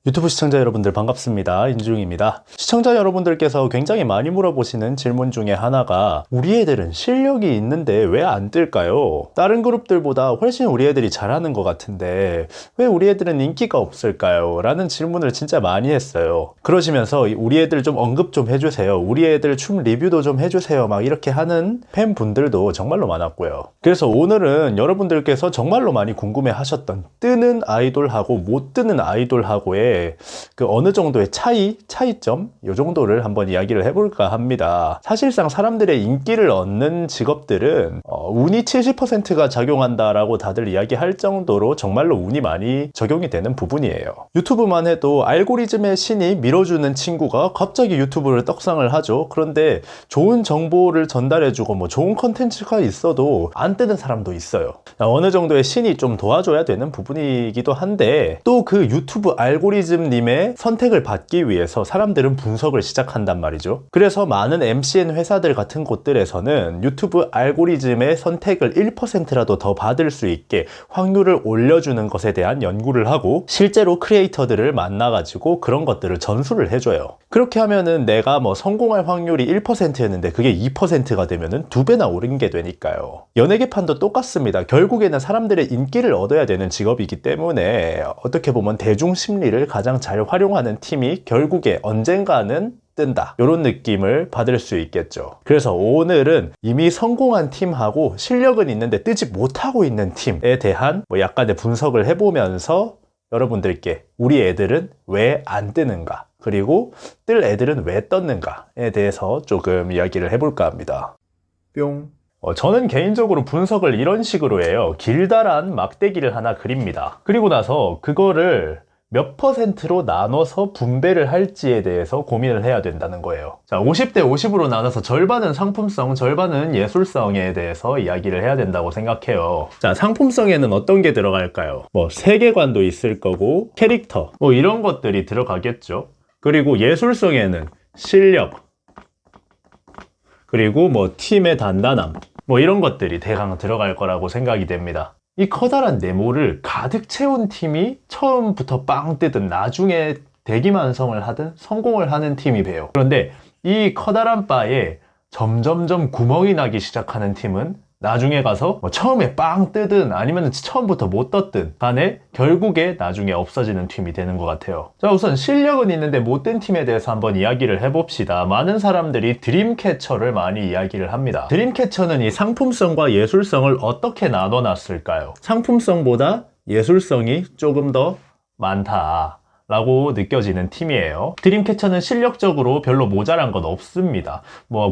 유튜브 시청자 여러분들 반갑습니다. 인중입니다. 시청자 여러분들께서 굉장히 많이 물어보시는 질문 중에 하나가 우리 애들은 실력이 있는데 왜 안 뜰까요? 다른 그룹들보다 훨씬 우리 애들이 잘하는 것 같은데 왜 우리 애들은 인기가 없을까요? 라는 질문을 진짜 많이 했어요. 그러시면서 우리 애들 좀 언급 좀 해주세요. 우리 애들 춤 리뷰도 좀 해주세요. 막 이렇게 하는 팬분들도 정말로 많았고요. 그래서 오늘은 여러분들께서 정말로 많이 궁금해 하셨던 뜨는 아이돌하고 못 뜨는 아이돌하고의 그 어느 정도의 차이점 요 정도를 한번 이야기를 해볼까 합니다. 사실상 사람들의 인기를 얻는 직업들은 운이 70%가 작용한다라고 다들 이야기할 정도로 정말로 운이 많이 적용이 되는 부분이에요. 유튜브만 해도 알고리즘의 신이 밀어주는 친구가 갑자기 유튜브를 떡상을 하죠. 그런데 좋은 정보를 전달해주고 뭐 좋은 컨텐츠가 있어도 안 뜨는 사람도 있어요. 어느 정도의 신이 좀 도와줘야 되는 부분이기도 한데 또 그 유튜브 알고리즘님의 선택을 받기 위해서 사람들은 분석을 시작한단 말이죠. 그래서 많은 MCN 회사들 같은 곳들에서는 유튜브 알고리즘의 선택을 1%라도 더 받을 수 있게 확률을 올려주는 것에 대한 연구를 하고 실제로 크리에이터들을 만나가지고 그런 것들을 전수를 해줘요. 그렇게 하면은 내가 뭐 성공할 확률이 1%였는데 그게 2%가 되면은 2배나 오른 게 되니까요. 연예 개판도 똑같습니다. 결국에는 사람들의 인기를 얻어야 되는 직업이기 때문에 어떻게 보면 대중 심리를 가장 잘 활용하는 팀이 결국에 언젠가는 뜬다, 이런 느낌을 받을 수 있겠죠. 그래서 오늘은 이미 성공한 팀하고 실력은 있는데 뜨지 못하고 있는 팀에 대한 약간의 분석을 해보면서 여러분들께 우리 애들은 왜 안 뜨는가, 그리고 뜰 애들은 왜 떴는가에 대해서 조금 이야기를 해볼까 합니다. 뿅. 저는 개인적으로 분석을 이런 식으로 해요. 길다란 막대기를 하나 그립니다. 그리고 나서 그거를 몇 퍼센트로 나눠서 분배를 할지에 대해서 고민을 해야 된다는 거예요. 자, 50대 50으로 나눠서 절반은 상품성, 절반은 예술성에 대해서 이야기를 해야 된다고 생각해요. 자, 상품성에는 어떤 게 들어갈까요? 세계관도 있을 거고 캐릭터 이런 것들이 들어가겠죠. 그리고 예술성에는 실력, 그리고 팀의 단단함 이런 것들이 대강 들어갈 거라고 생각이 됩니다. 이 커다란 네모를 가득 채운 팀이 처음부터 빵 뜨든 나중에 대기만성을 하든 성공을 하는 팀이 돼요. 그런데 이 커다란 바에 점점점 구멍이 나기 시작하는 팀은 나중에 가서 처음에 빵 뜨든 아니면 처음부터 못 떴든 간에 결국에 나중에 없어지는 팀이 되는 것 같아요. 자, 우선 실력은 있는데 못 뜬 팀에 대해서 한번 이야기를 해봅시다. 많은 사람들이 드림캐쳐를 많이 이야기를 합니다. 드림캐쳐는 이 상품성과 예술성을 어떻게 나눠놨을까요? 상품성보다 예술성이 조금 더 많다 라고 느껴지는 팀이에요. 드림캐쳐는 실력적으로 별로 모자란 건 없습니다.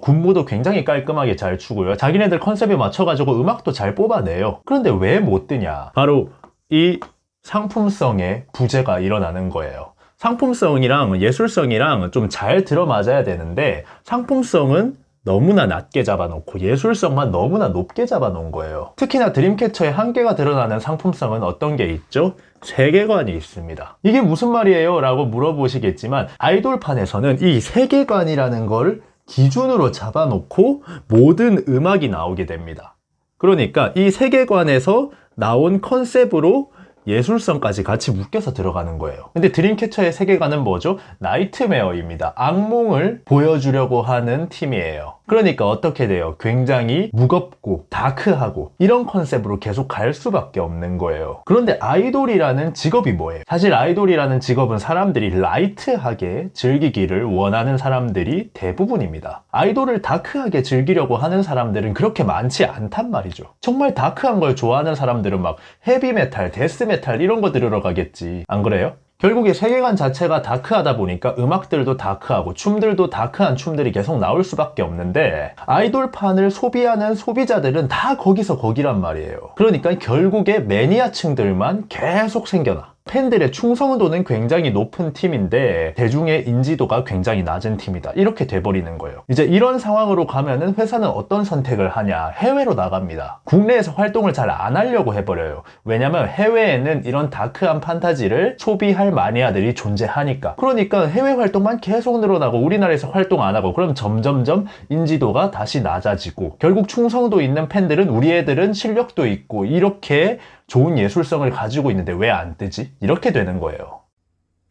군무도 굉장히 깔끔하게 잘 추고요. 자기네들 컨셉에 맞춰가지고 음악도 잘 뽑아내요. 그런데 왜 못 뜨냐? 바로 이 상품성의 부재가 일어나는 거예요. 상품성이랑 예술성이랑 좀 잘 들어맞아야 되는데 상품성은 너무나 낮게 잡아놓고 예술성만 너무나 높게 잡아놓은 거예요. 특히나 드림캐쳐의 한계가 드러나는 상품성은 어떤 게 있죠? 세계관이 있습니다. 이게 무슨 말이에요? 라고 물어보시겠지만 아이돌판에서는 이 세계관이라는 걸 기준으로 잡아놓고 모든 음악이 나오게 됩니다. 그러니까 이 세계관에서 나온 컨셉으로 예술성까지 같이 묶여서 들어가는 거예요. 근데 드림캐쳐의 세계관은 뭐죠? 나이트메어입니다. 악몽을 보여주려고 하는 팀이에요. 그러니까 어떻게 돼요? 굉장히 무겁고 다크하고 이런 컨셉으로 계속 갈 수밖에 없는 거예요. 그런데 아이돌이라는 직업이 뭐예요? 사실 아이돌이라는 직업은 사람들이 라이트하게 즐기기를 원하는 사람들이 대부분입니다. 아이돌을 다크하게 즐기려고 하는 사람들은 그렇게 많지 않단 말이죠. 정말 다크한 걸 좋아하는 사람들은 막 헤비메탈, 데스메탈 이런 거 들으러 가겠지. 안 그래요? 결국에 세계관 자체가 다크하다 보니까 음악들도 다크하고 춤들도 다크한 춤들이 계속 나올 수밖에 없는데 아이돌판을 소비하는 소비자들은 다 거기서 거기란 말이에요. 그러니까 결국에 매니아층들만 계속 생겨나. 팬들의 충성도는 굉장히 높은 팀인데 대중의 인지도가 굉장히 낮은 팀이다. 이렇게 돼버리는 거예요. 이제 이런 상황으로 가면은 회사는 어떤 선택을 하냐? 해외로 나갑니다. 국내에서 활동을 잘 안 하려고 해버려요. 왜냐면 해외에는 이런 다크한 판타지를 소비할 마니아들이 존재하니까. 그러니까 해외 활동만 계속 늘어나고 우리나라에서 활동 안 하고 그럼 점점점 인지도가 다시 낮아지고 결국 충성도 있는 팬들은 우리 애들은 실력도 있고 이렇게 좋은 예술성을 가지고 있는데 왜 안 뜨지? 이렇게 되는 거예요.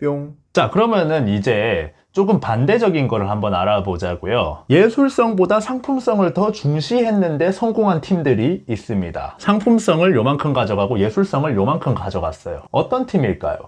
뿅. 자, 그러면은 이제 조금 반대적인 거를 한번 알아보자고요. 예술성보다 상품성을 더 중시했는데 성공한 팀들이 있습니다. 상품성을 요만큼 가져가고 예술성을 요만큼 가져갔어요. 어떤 팀일까요?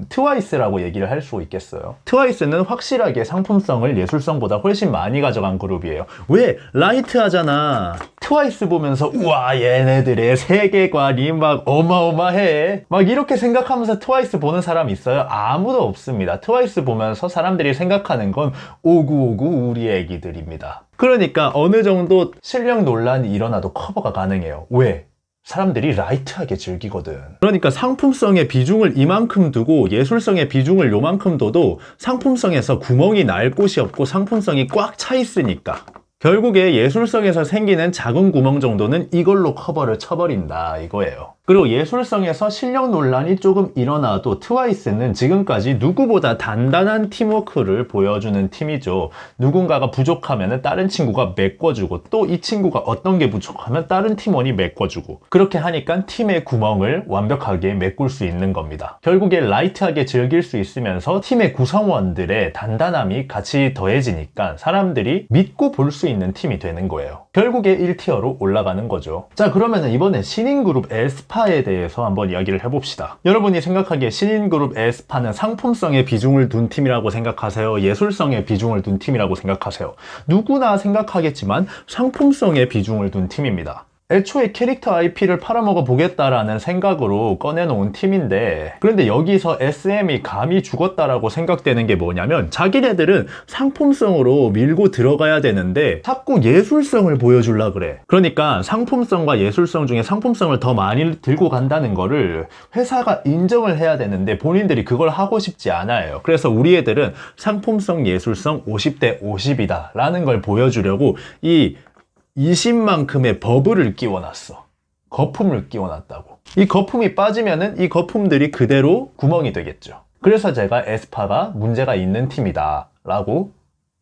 트와이스라고 얘기를 할 수 있겠어요. 트와이스는 확실하게 상품성을 예술성보다 훨씬 많이 가져간 그룹이에요. 왜? 라이트하잖아. 트와이스 보면서 우와 얘네들의 세계관이 막 어마어마해 막 이렇게 생각하면서 트와이스 보는 사람 있어요? 아무도 없습니다. 트와이스 보면서 사람들이 생각하는 건 오구오구 우리 애기들입니다. 그러니까 어느 정도 실력 논란이 일어나도 커버가 가능해요. 왜? 사람들이 라이트하게 즐기거든. 그러니까 상품성의 비중을 이만큼 두고 예술성의 비중을 요만큼 둬도 상품성에서 구멍이 날 곳이 없고 상품성이 꽉 차 있으니까 결국에 예술성에서 생기는 작은 구멍 정도는 이걸로 커버를 쳐버린다 이거예요. 그리고 예술성에서 실력 논란이 조금 일어나도 트와이스는 지금까지 누구보다 단단한 팀워크를 보여주는 팀이죠. 누군가가 부족하면 다른 친구가 메꿔주고 또 이 친구가 어떤 게 부족하면 다른 팀원이 메꿔주고 그렇게 하니까 팀의 구멍을 완벽하게 메꿀 수 있는 겁니다. 결국에 라이트하게 즐길 수 있으면서 팀의 구성원들의 단단함이 같이 더해지니까 사람들이 믿고 볼 수 있는 팀이 되는 거예요. 결국에 1티어로 올라가는 거죠. 자, 그러면 이번에 신인 그룹 에스파에 대해서 한번 이야기를 해봅시다. 여러분이 생각하기에 신인 그룹 에스파는 상품성에 비중을 둔 팀이라고 생각하세요? 예술성에 비중을 둔 팀이라고 생각하세요? 누구나 생각하겠지만 상품성에 비중을 둔 팀입니다. 애초에 캐릭터 IP를 팔아먹어 보겠다라는 생각으로 꺼내놓은 팀인데 그런데 여기서 SM이 감히 죽었다라고 생각되는 게 뭐냐면 자기네들은 상품성으로 밀고 들어가야 되는데 자꾸 예술성을 보여주려 그래. 그러니까 상품성과 예술성 중에 상품성을 더 많이 들고 간다는 거를 회사가 인정을 해야 되는데 본인들이 그걸 하고 싶지 않아요. 그래서 우리 애들은 상품성 예술성 50대 50이다 라는 걸 보여주려고 이 20만큼의 버블을 끼워놨어. 거품을 끼워놨다고. 이 거품이 빠지면은 이 거품들이 그대로 구멍이 되겠죠. 그래서 제가 에스파가 문제가 있는 팀이다 라고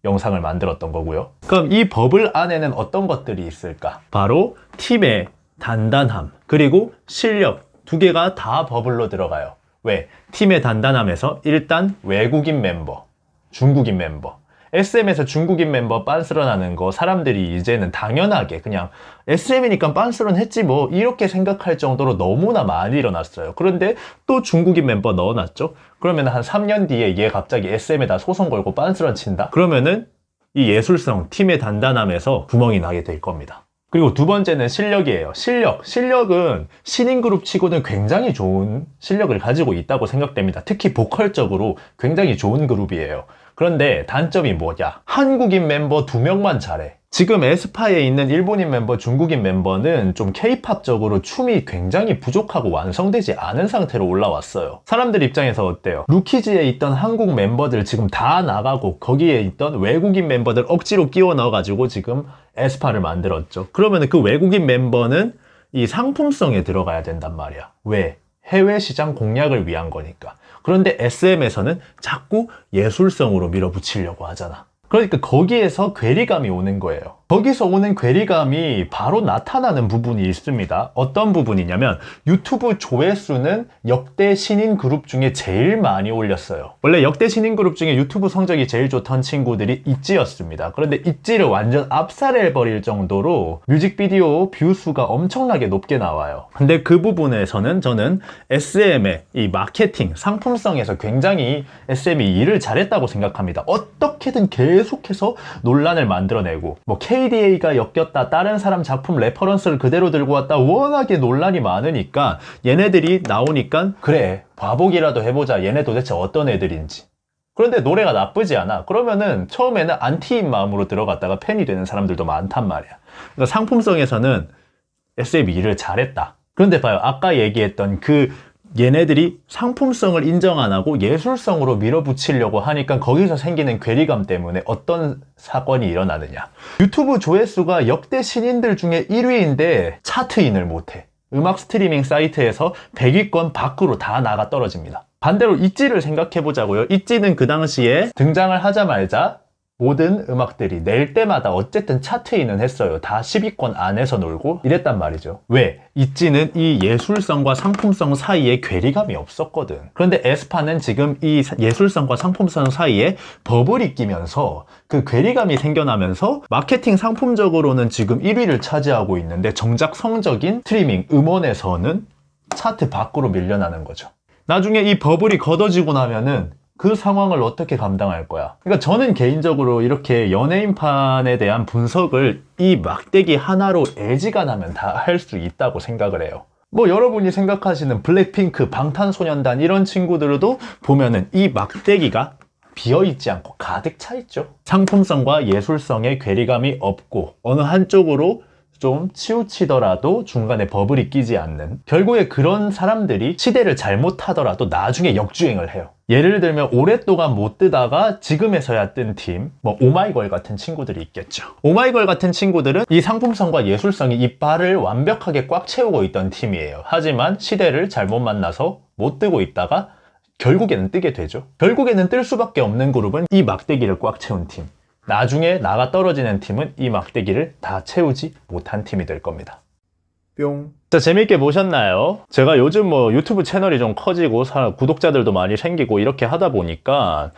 영상을 만들었던 거고요. 그럼 이 버블 안에는 어떤 것들이 있을까? 바로 팀의 단단함 그리고 실력 두 개가 다 버블로 들어가요. 왜? 팀의 단단함에서 일단 외국인 멤버, 중국인 멤버 SM에서 중국인 멤버 빤스런하는 거 사람들이 이제는 당연하게 그냥 SM이니까 빤스런 했지 뭐 이렇게 생각할 정도로 너무나 많이 일어났어요. 그런데 또 중국인 멤버 넣어놨죠? 그러면 한 3년 뒤에 얘 갑자기 SM에다 소송 걸고 빤스런 친다? 그러면은 이 예술성, 팀의 단단함에서 구멍이 나게 될 겁니다. 그리고 두 번째는 실력이에요. 실력은 신인 그룹 치고는 굉장히 좋은 실력을 가지고 있다고 생각됩니다. 특히 보컬적으로 굉장히 좋은 그룹이에요. 그런데 단점이 뭐냐? 한국인 멤버 2명만 잘해. 지금 에스파에 있는 일본인 멤버, 중국인 멤버는 좀 K-팝적으로 춤이 굉장히 부족하고 완성되지 않은 상태로 올라왔어요. 사람들 입장에서 어때요? 루키즈에 있던 한국 멤버들 지금 다 나가고 거기에 있던 외국인 멤버들 억지로 끼워 넣어가지고 지금 에스파를 만들었죠. 그러면 그 외국인 멤버는 이 상품성에 들어가야 된단 말이야. 왜? 해외 시장 공략을 위한 거니까. 그런데 SM에서는 자꾸 예술성으로 밀어붙이려고 하잖아. 그러니까 거기에서 괴리감이 오는 거예요. 거기서 오는 괴리감이 바로 나타나는 부분이 있습니다. 어떤 부분이냐면 유튜브 조회수는 역대 신인 그룹 중에 제일 많이 올렸어요. 원래 역대 신인 그룹 중에 유튜브 성적이 제일 좋던 친구들이 있지였습니다. 그런데 있지를 완전 압살해버릴 정도로 뮤직비디오 뷰수가 엄청나게 높게 나와요. 근데 그 부분에서는 저는 SM의 이 마케팅, 상품성에서 굉장히 SM이 일을 잘했다고 생각합니다. 어떻게든 계속해서 논란을 만들어내고 뭐 KDA가 엮였다, 다른 사람 작품 레퍼런스를 그대로 들고 왔다, 워낙에 논란이 많으니까 얘네들이 나오니까 그래 봐보기라도 해보자, 얘네 도대체 어떤 애들인지. 그런데 노래가 나쁘지 않아. 그러면은 처음에는 안티인 마음으로 들어갔다가 팬이 되는 사람들도 많단 말이야. 그러니까 상품성에서는 SM이 일을 잘했다. 그런데 봐요, 아까 얘기했던 그 얘네들이 상품성을 인정 안 하고 예술성으로 밀어붙이려고 하니까 거기서 생기는 괴리감 때문에 어떤 사건이 일어나느냐. 유튜브 조회수가 역대 신인들 중에 1위인데 차트인을 못해. 음악 스트리밍 사이트에서 100위권 밖으로 다 나가 떨어집니다. 반대로 있지를 생각해 보자고요. 있지는 그 당시에 등장을 하자마자 모든 음악들이 낼 때마다 어쨌든 차트이는 했어요. 다 10위권 안에서 놀고 이랬단 말이죠. 왜? 있지는 이 예술성과 상품성 사이에 괴리감이 없었거든. 그런데 에스파는 지금 이 예술성과 상품성 사이에 버블이 끼면서 그 괴리감이 생겨나면서 마케팅 상품적으로는 지금 1위를 차지하고 있는데 정작 성적인 스트리밍, 음원에서는 차트 밖으로 밀려나는 거죠. 나중에 이 버블이 걷어지고 나면은 그 상황을 어떻게 감당할 거야? 그러니까 저는 개인적으로 이렇게 연예인판에 대한 분석을 이 막대기 하나로 애지간하면 다 할 수 있다고 생각을 해요. 뭐 여러분이 생각하시는 블랙핑크, 방탄소년단 이런 친구들도 보면은 이 막대기가 비어있지 않고 가득 차 있죠. 상품성과 예술성의 괴리감이 없고 어느 한쪽으로 좀 치우치더라도 중간에 버블이 끼지 않는, 결국에 그런 사람들이 시대를 잘못하더라도 나중에 역주행을 해요. 예를 들면 오랫동안 못 뜨다가 지금에서야 뜬 팀, 뭐 오마이걸 같은 친구들이 있겠죠. 오마이걸 같은 친구들은 이 상품성과 예술성이 이 바를 완벽하게 꽉 채우고 있던 팀이에요. 하지만 시대를 잘못 만나서 못 뜨고 있다가 결국에는 뜨게 되죠. 결국에는 뜰 수밖에 없는 그룹은 이 막대기를 꽉 채운 팀. 나중에 나가 떨어지는 팀은 이 막대기를 다 채우지 못한 팀이 될 겁니다. 뿅. 자, 재밌게 보셨나요? 제가 요즘 뭐 유튜브 채널이 좀 커지고 구독자들도 많이 생기고 이렇게 하다 보니까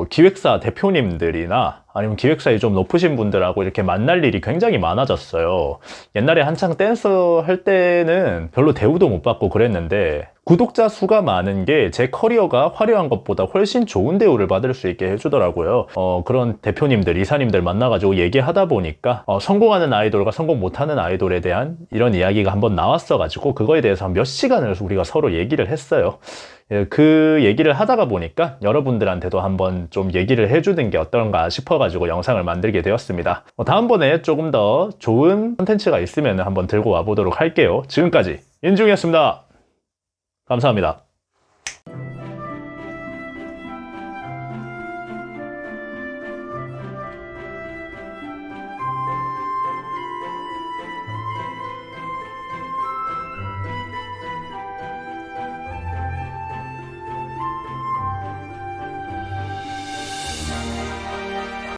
기획사 대표님들이나 아니면 기획사에 좀 높으신 분들하고 이렇게 만날 일이 굉장히 많아졌어요. 옛날에 한창 댄서 할 때는 별로 대우도 못 받고 그랬는데 구독자 수가 많은 게 제 커리어가 화려한 것보다 훨씬 좋은 대우를 받을 수 있게 해주더라고요. 그런 대표님들, 이사님들 만나가지고 얘기하다 보니까 성공하는 아이돌과 성공 못하는 아이돌에 대한 이런 이야기가 한번 나왔어가지고 그거에 대해서 몇 시간을 우리가 서로 얘기를 했어요. 그 얘기를 하다가 보니까 여러분들한테도 한번 좀 얘기를 해주는 게 어떤가 싶어가지고 영상을 만들게 되었습니다. 다음번에 조금 더 좋은 콘텐츠가 있으면 한번 들고 와보도록 할게요. 지금까지 인중이었습니다. 감사합니다.